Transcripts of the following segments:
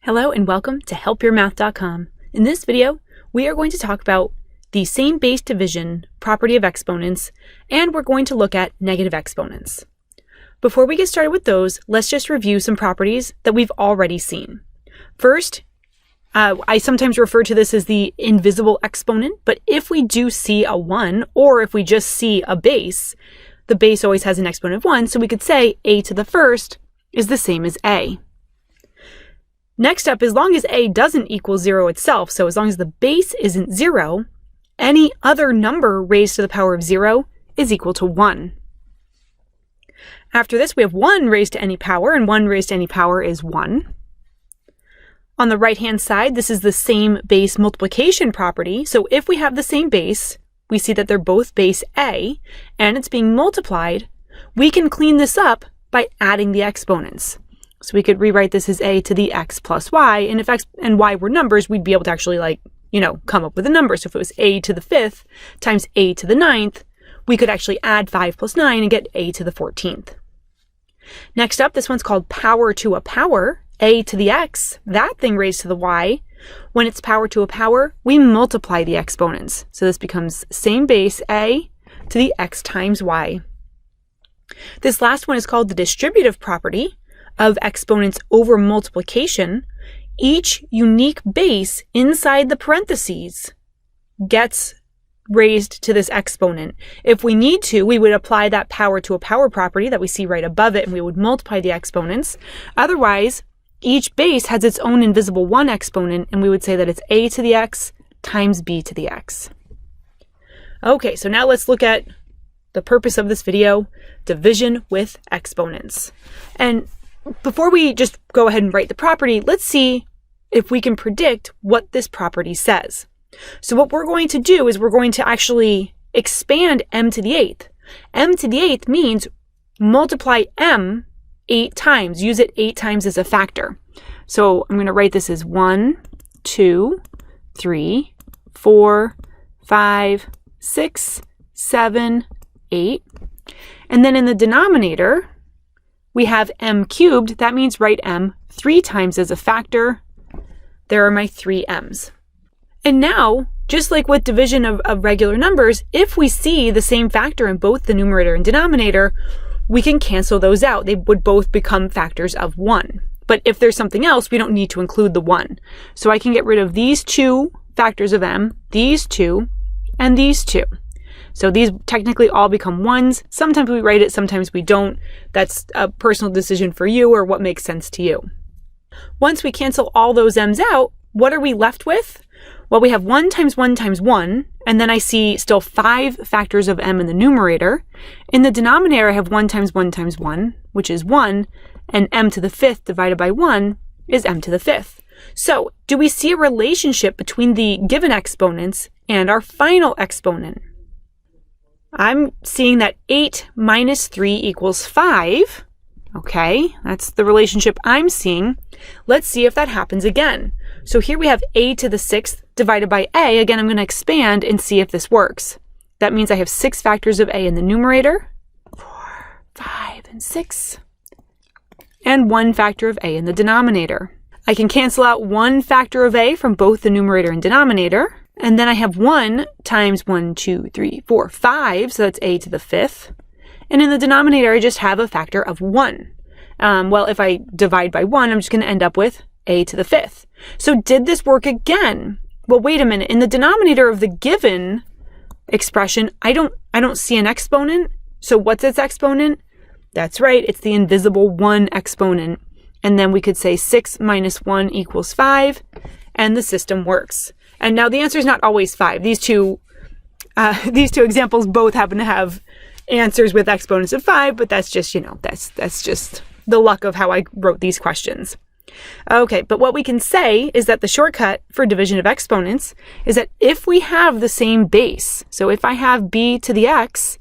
Hello and welcome to helpyourmath.com. In this video, we are going to talk about the same base division property of exponents, and we're going to look at negative exponents. Before we get started with those, let's just review some properties that we've already seen. First, I sometimes refer to this as the invisible exponent, but if we do see a 1, or if we just see a base, the base always has an exponent of 1, so we could say a to the first is the same as a. Next up, as long as a doesn't equal 0 itself, so as long as the base isn't 0, any other number raised to the power of 0 is equal to 1. After this, we have 1 raised to any power, and 1 raised to any power is 1. On the right-hand side, this is the same base multiplication property, so if we have the same base, we see that they're both base a, and it's being multiplied, we can clean this up by adding the exponents. So we could rewrite this as a to the x plus y, and if x and y were numbers, we'd be able to actually come up with a number. So if it was a to the 5th times a to the 9th, we could actually add 5 plus 9 and get a to the 14th. Next up, this one's called power to a power, a to the x, that thing raised to the y. When it's power to a power, we multiply the exponents. So this becomes same base a to the x times y. This last one is called the distributive property of exponents over multiplication. Each unique base inside the parentheses gets raised to this exponent. If we need to, we would apply that power to a power property that we see right above it, and we would multiply the exponents. Otherwise, each base has its own invisible 1 exponent, and we would say that it's a to the x times b to the x. Okay, so now let's look at the purpose of this video, division with exponents. And before we just go ahead and write the property, let's see if we can predict what this property says. So what we're going to do is we're going to actually expand m to the 8th. M to the 8th means multiply m 8 times. Use it 8 times as a factor. So I'm going to write this as 1, 2, 3, 4, 5, 6, 7, 8. And then in the denominator, we have m cubed. That means write m 3 times as a factor. There are my 3 m's. And now, just like with division of regular numbers, if we see the same factor in both the numerator and denominator, we can cancel those out. They would both become factors of 1. But if there's something else, we don't need to include the 1. So I can get rid of these 2 factors of m, these 2, and these 2. So these technically all become 1s. Sometimes we write it, sometimes we don't. That's a personal decision for you or what makes sense to you. Once we cancel all those m's out, what are we left with? Well, we have 1 times 1 times 1, and then I see still 5 factors of m in the numerator. In the denominator, I have 1 times 1 times 1, which is 1, and m to the 5th divided by 1 is m to the 5th. So, do we see a relationship between the given exponents and our final exponent? I'm seeing that 8 minus 3 equals 5. Okay, that's the relationship I'm seeing. Let's see if that happens again. So here we have a to the 6th divided by a. Again, I'm going to expand and see if this works. That means I have 6 factors of a in the numerator, 4, 5, and 6, and 1 factor of a in the denominator. I can cancel out 1 factor of a from both the numerator and denominator. And then I have 1 times 1, 2, 3, 4, 5, so that's a to the 5th. And in the denominator, I just have a factor of 1. Well, if I divide by 1, I'm just going to end up with a to the 5th. So did this work again? Well, wait a minute. In the denominator of the given expression, I don't see an exponent. So what's its exponent? That's right. It's the invisible 1 exponent. And then we could say 6 minus 1 equals 5, and the system works. And now the answer is not always 5. These two examples both happen to have answers with exponents of 5, but that's just, that's just the luck of how I wrote these questions. Okay, but what we can say is that the shortcut for division of exponents is that if we have the same base, so if I have b to the x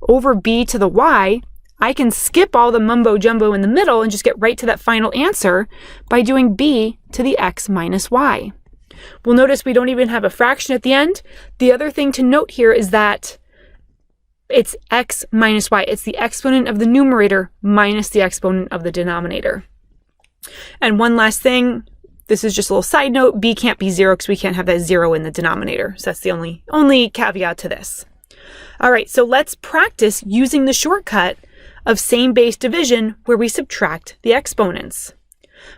over b to the y, I can skip all the mumbo jumbo in the middle and just get right to that final answer by doing b to the x minus y. We'll notice we don't even have a fraction at the end. The other thing to note here is that it's x minus y. It's the exponent of the numerator minus the exponent of the denominator. And one last thing, This is just a little side note. B can't be 0 because we can't have that 0 in the denominator. So that's the only caveat to this. All right, so let's practice using the shortcut of same base division where we subtract the exponents.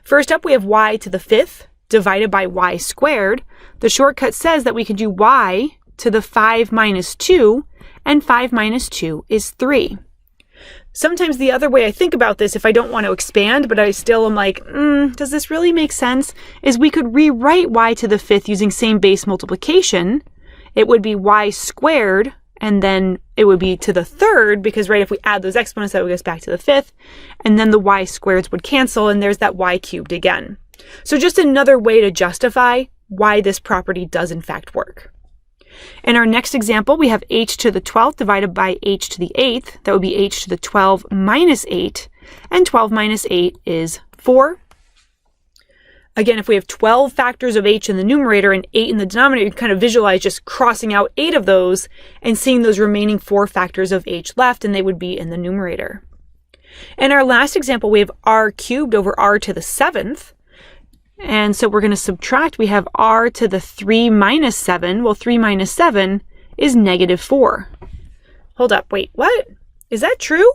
First up, we have y to the 5th divided by y squared. The shortcut says that we can do y to the 5 minus 2, and 5 minus 2 is 3. Sometimes the other way I think about this, if I don't want to expand, but I still am like, does this really make sense? Is we could rewrite y to the 5th using same base multiplication. It would be y squared, and then it would be to the 3rd, because if we add those exponents, that would get us back to the 5th, and then the y squareds would cancel, and there's that y cubed again. So just another way to justify why this property does in fact work. In our next example, we have h to the 12th divided by h to the 8th. That would be h to the 12 minus 8, and 12 minus 8 is 4. Again, if we have 12 factors of h in the numerator and 8 in the denominator, you can kind of visualize just crossing out 8 of those and seeing those remaining 4 factors of h left, and they would be in the numerator. In our last example, we have r cubed over r to the 7th. And so we're going to subtract. We have r to the 3 minus 7. Well, 3 minus 7 is negative 4. Hold up. Wait, what? Is that true?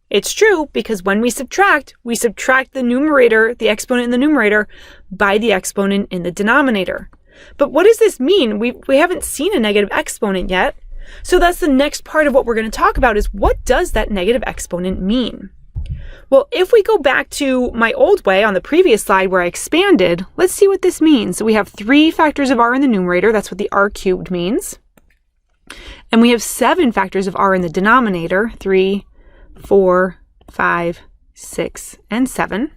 It's true because when we subtract the numerator, the exponent in the numerator, by the exponent in the denominator. But what does this mean? We haven't seen a negative exponent yet. So that's the next part of what we're going to talk about is what does that negative exponent mean? Well, if we go back to my old way on the previous slide where I expanded, let's see what this means. So we have 3 factors of r in the numerator. That's what the r cubed means. And we have 7 factors of r in the denominator. 3, 4, 5, 6, and 7.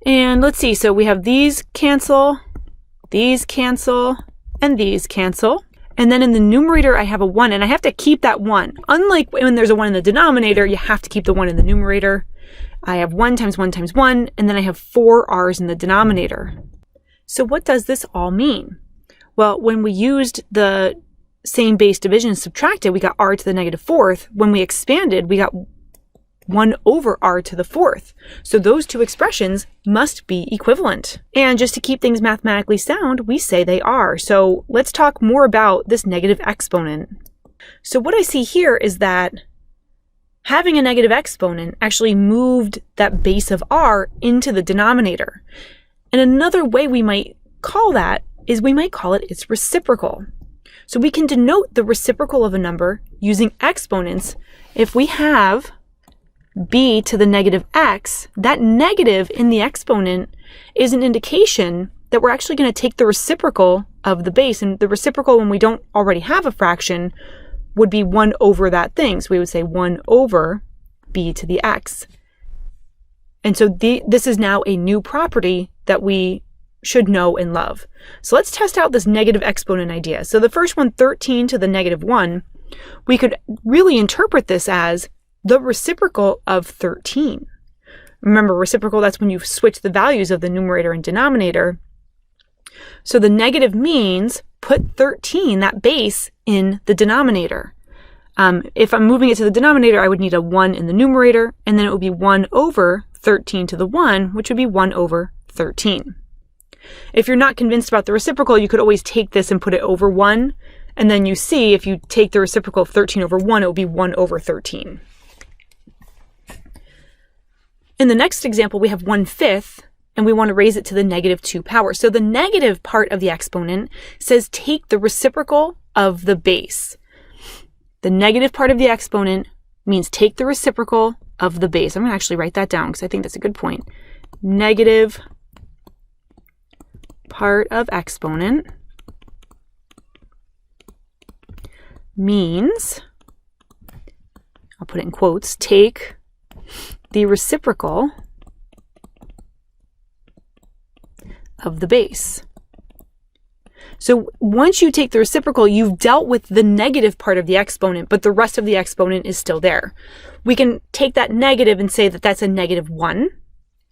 And let's see. So we have these cancel, and these cancel. And then in the numerator, I have a 1, and I have to keep that 1. Unlike when there's a 1 in the denominator, you have to keep the 1 in the numerator. I have 1 times 1 times 1, and then I have 4 r's in the denominator. So what does this all mean? Well, when we used the same base division and subtracted, we got r to the negative 4th. When we expanded, we got 1 over r to the 4th. So those two expressions must be equivalent. And just to keep things mathematically sound, we say they are. So let's talk more about this negative exponent. So what I see here is that having a negative exponent actually moved that base of r into the denominator. And another way we might call that is we might call it its reciprocal. So we can denote the reciprocal of a number using exponents. If we have b to the negative x, that negative in the exponent is an indication that we're actually going to take the reciprocal of the base. And the reciprocal, when we don't already have a fraction, would be 1 over that thing. So we would say 1 over b to the x. And so this is now a new property that we should know and love. So let's test out this negative exponent idea. So the first one, 13 to the negative 1, we could really interpret this as the reciprocal of 13. Remember, reciprocal, that's when you switch the values of the numerator and denominator. So the negative means put 13, that base, in the denominator. If I'm moving it to the denominator, I would need a 1 in the numerator, and then it would be 1 over 13 to the 1, which would be 1 over 13. If you're not convinced about the reciprocal, you could always take this and put it over 1, and then you see if you take the reciprocal of 13 over 1, it would be 1 over 13. In the next example, we have 1/5, and we want to raise it to the negative 2 power. So the negative part of the exponent says take the reciprocal of the base. The negative part of the exponent means take the reciprocal of the base. I'm going to actually write that down because I think that's a good point. Negative part of exponent means, I'll put it in quotes, take the reciprocal of the base. So once you take the reciprocal, you've dealt with the negative part of the exponent, but the rest of the exponent is still there. We can take that negative and say that that's a negative 1,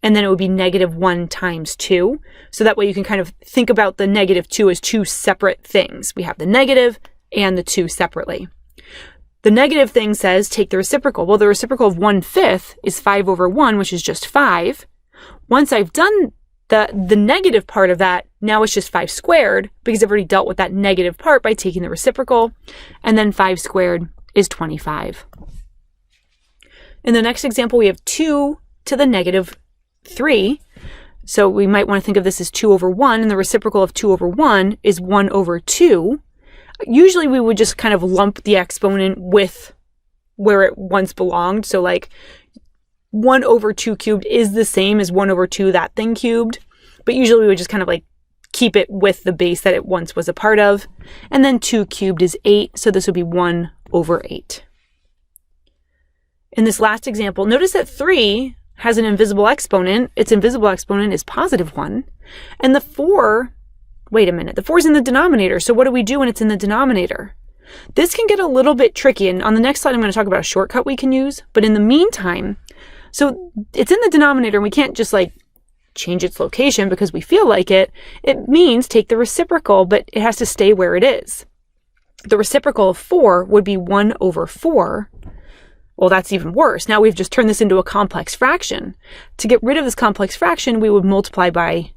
and then it would be negative 1 times 2. So that way you can kind of think about the negative 2 as 2 separate things. We have the negative and the 2 separately. The negative thing says take the reciprocal. Well, the reciprocal of 1/5 is 5 over 1, which is just 5. Once I've done The negative part of that, now it's just 5 squared because I've already dealt with that negative part by taking the reciprocal. And then 5 squared is 25. In the next example, we have 2 to the negative 3. So we might want to think of this as 2 over 1, and the reciprocal of 2 over 1 is 1 over 2. Usually we would just kind of lump the exponent with where it once belonged. So like 1 over 2 cubed is the same as 1 over 2 that thing cubed, but usually we would just kind of like keep it with the base that it once was a part of. And then 2 cubed is 8, so this would be 1 over 8. In this last example, notice that 3 has an invisible exponent. Its invisible exponent is positive 1. And the 4, wait a minute, the 4 is in the denominator. So what do we do when it's in the denominator? This can get a little bit tricky, and on the next slide I'm going to talk about a shortcut we can use. But in the meantime, so it's in the denominator, and we can't just like change its location because we feel like it. It means take the reciprocal, but it has to stay where it is. The reciprocal of 4 would be 1 over 4. Well, that's even worse. Now we've just turned this into a complex fraction. To get rid of this complex fraction, we would multiply by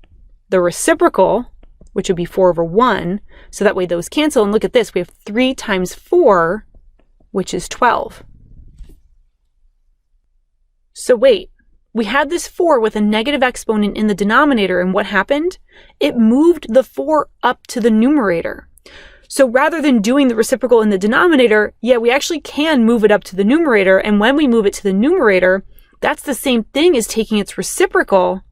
the reciprocal, which would be 4 over 1. So that way those cancel. And look at this. We have 3 times 4, which is 12. So wait, we had this 4 with a negative exponent in the denominator, and what happened? It moved the 4 up to the numerator. So rather than doing the reciprocal in the denominator, yeah, we actually can move it up to the numerator, and when we move it to the numerator, that's the same thing as taking its reciprocal,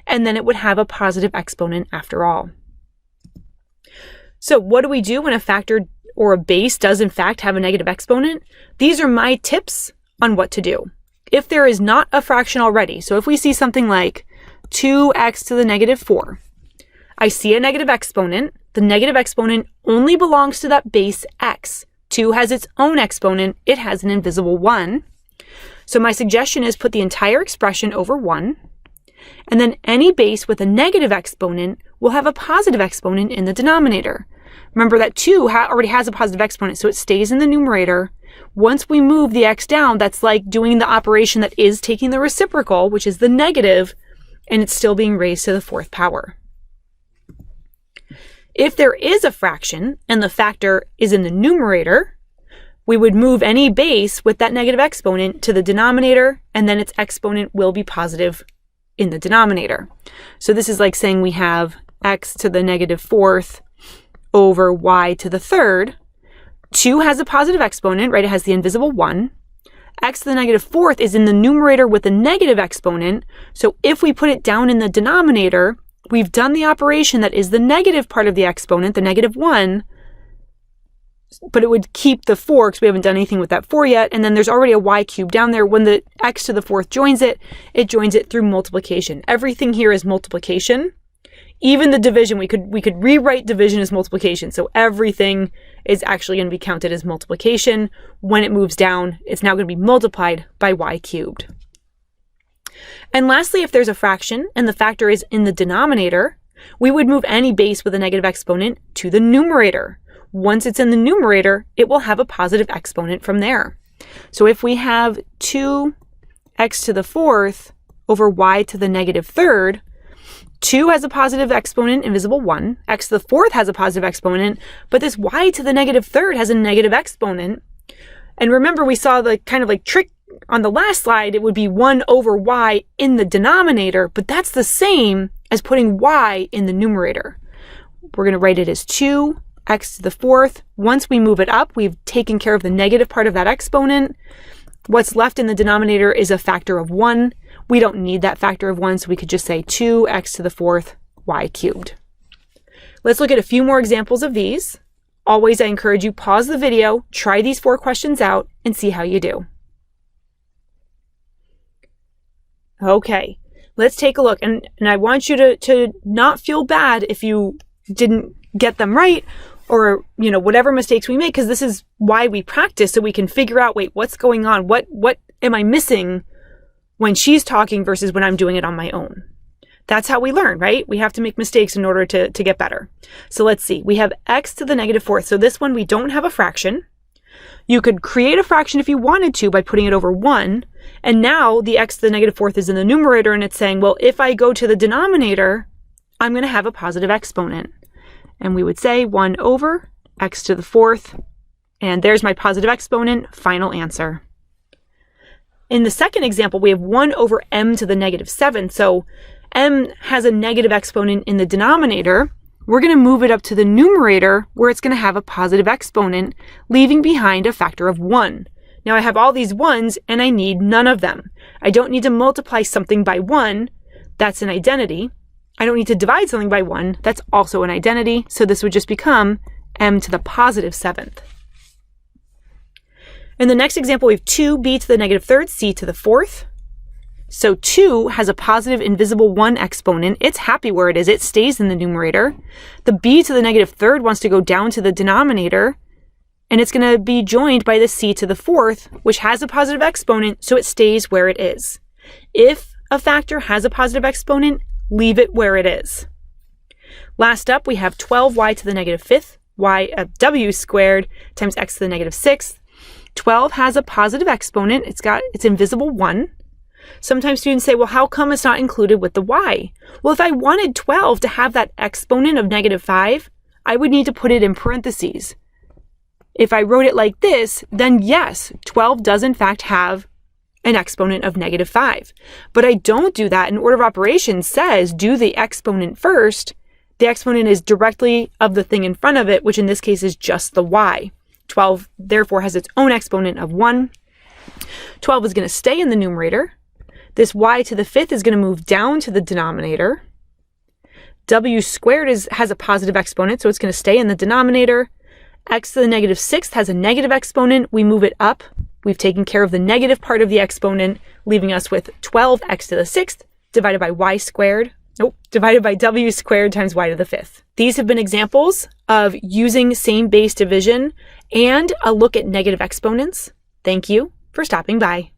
and then it would have a positive exponent after all. So what do we do when a factor or a base does in fact have a negative exponent? These are my tips on what to do. If there is not a fraction already, so if we see something like 2x to the negative 4, I see a negative exponent. The negative exponent only belongs to that base x. 2 has its own exponent. It has an invisible 1. So my suggestion is put the entire expression over 1, and then any base with a negative exponent will have a positive exponent in the denominator. Remember that 2 already has a positive exponent, so it stays in the numerator. Once we move the x down, that's like doing the operation that is taking the reciprocal, which is the negative, and it's still being raised to the 4th power. If there is a fraction and the factor is in the numerator, we would move any base with that negative exponent to the denominator, and then its exponent will be positive in the denominator. So this is like saying we have x to the negative 4th over y to the 3rd. 2 has a positive exponent, right? It has the invisible 1. X to the negative 4th is in the numerator with a negative exponent. So if we put it down in the denominator, we've done the operation that is the negative part of the exponent, the negative 1, but it would keep the 4 because we haven't done anything with that 4 yet. And then there's already a y cubed down there. When the x to the 4th joins it joins it through multiplication. Everything here is multiplication. Even the division, we could rewrite division as multiplication. So everything is actually going to be counted as multiplication. When it moves down, it's now going to be multiplied by y cubed. And lastly, if there's a fraction and the factor is in the denominator, we would move any base with a negative exponent to the numerator. Once it's in the numerator, it will have a positive exponent from there. So if we have 2x to the 4th over y to the negative 3rd, 2 has a positive exponent, invisible 1. X to the 4th has a positive exponent, but this y to the negative 3rd has a negative exponent. And remember, we saw the kind of like trick on the last slide. It would be 1 over y in the denominator, but that's the same as putting y in the numerator. We're going to write it as 2x to the 4th. Once we move it up, we've taken care of the negative part of that exponent. What's left in the denominator is a factor of 1. We don't need that factor of 1, so we could just say 2x to the 4th y cubed. Let's look at a few more examples of these. Always, I encourage you, pause the video, try these 4 questions out, and see how you do. Okay, let's take a look. And I want you to not feel bad if you didn't get them right, or whatever mistakes we make, because this is why we practice, so we can figure out, wait, what's going on? What am I missing when she's talking versus when I'm doing it on my own? That's how we learn, right? We have to make mistakes in order to get better. So let's see. We have x to the negative 4th. So this one, we don't have a fraction. You could create a fraction if you wanted to by putting it over 1. And now the x to the negative 4th is in the numerator, and it's saying, well, if I go to the denominator, I'm going to have a positive exponent. And we would say 1 over x to the 4th. And there's my positive exponent, final answer. In the second example, we have 1 over m to the negative 7. So m has a negative exponent in the denominator. We're going to move it up to the numerator where it's going to have a positive exponent, leaving behind a factor of 1. Now I have all these 1s and I need none of them. I don't need to multiply something by 1. That's an identity. I don't need to divide something by 1. That's also an identity. So this would just become m to the positive 7th. In the next example, we have 2b to the negative 3rd, c to the 4th. So 2 has a positive invisible 1 exponent. It's happy where it is. It stays in the numerator. The b to the negative 3rd wants to go down to the denominator, and it's going to be joined by the c to the 4th, which has a positive exponent, so it stays where it is. If a factor has a positive exponent, leave it where it is. Last up, we have 12y to the negative 5th, w squared times x to the negative 6th. 12 has a positive exponent. It's got its invisible 1. Sometimes students say, well, how come it's not included with the y? Well, if I wanted 12 to have that exponent of negative 5, I would need to put it in parentheses. If I wrote it like this, then yes, 12 does in fact have an exponent of negative 5. But I don't do that. An order of operations says do the exponent first. The exponent is directly of the thing in front of it, which in this case is just the y. 12 therefore has its own exponent of 1. 12 is going to stay in the numerator. This y to the 5th is going to move down to the denominator. W squared has a positive exponent, so it's going to stay in the denominator. X to the negative 6th has a negative exponent. We move it up. We've taken care of the negative part of the exponent, leaving us with 12x to the 6th divided by y squared. Divided by w squared times y to the 5th. These have been examples of using same base division and a look at negative exponents. Thank you for stopping by.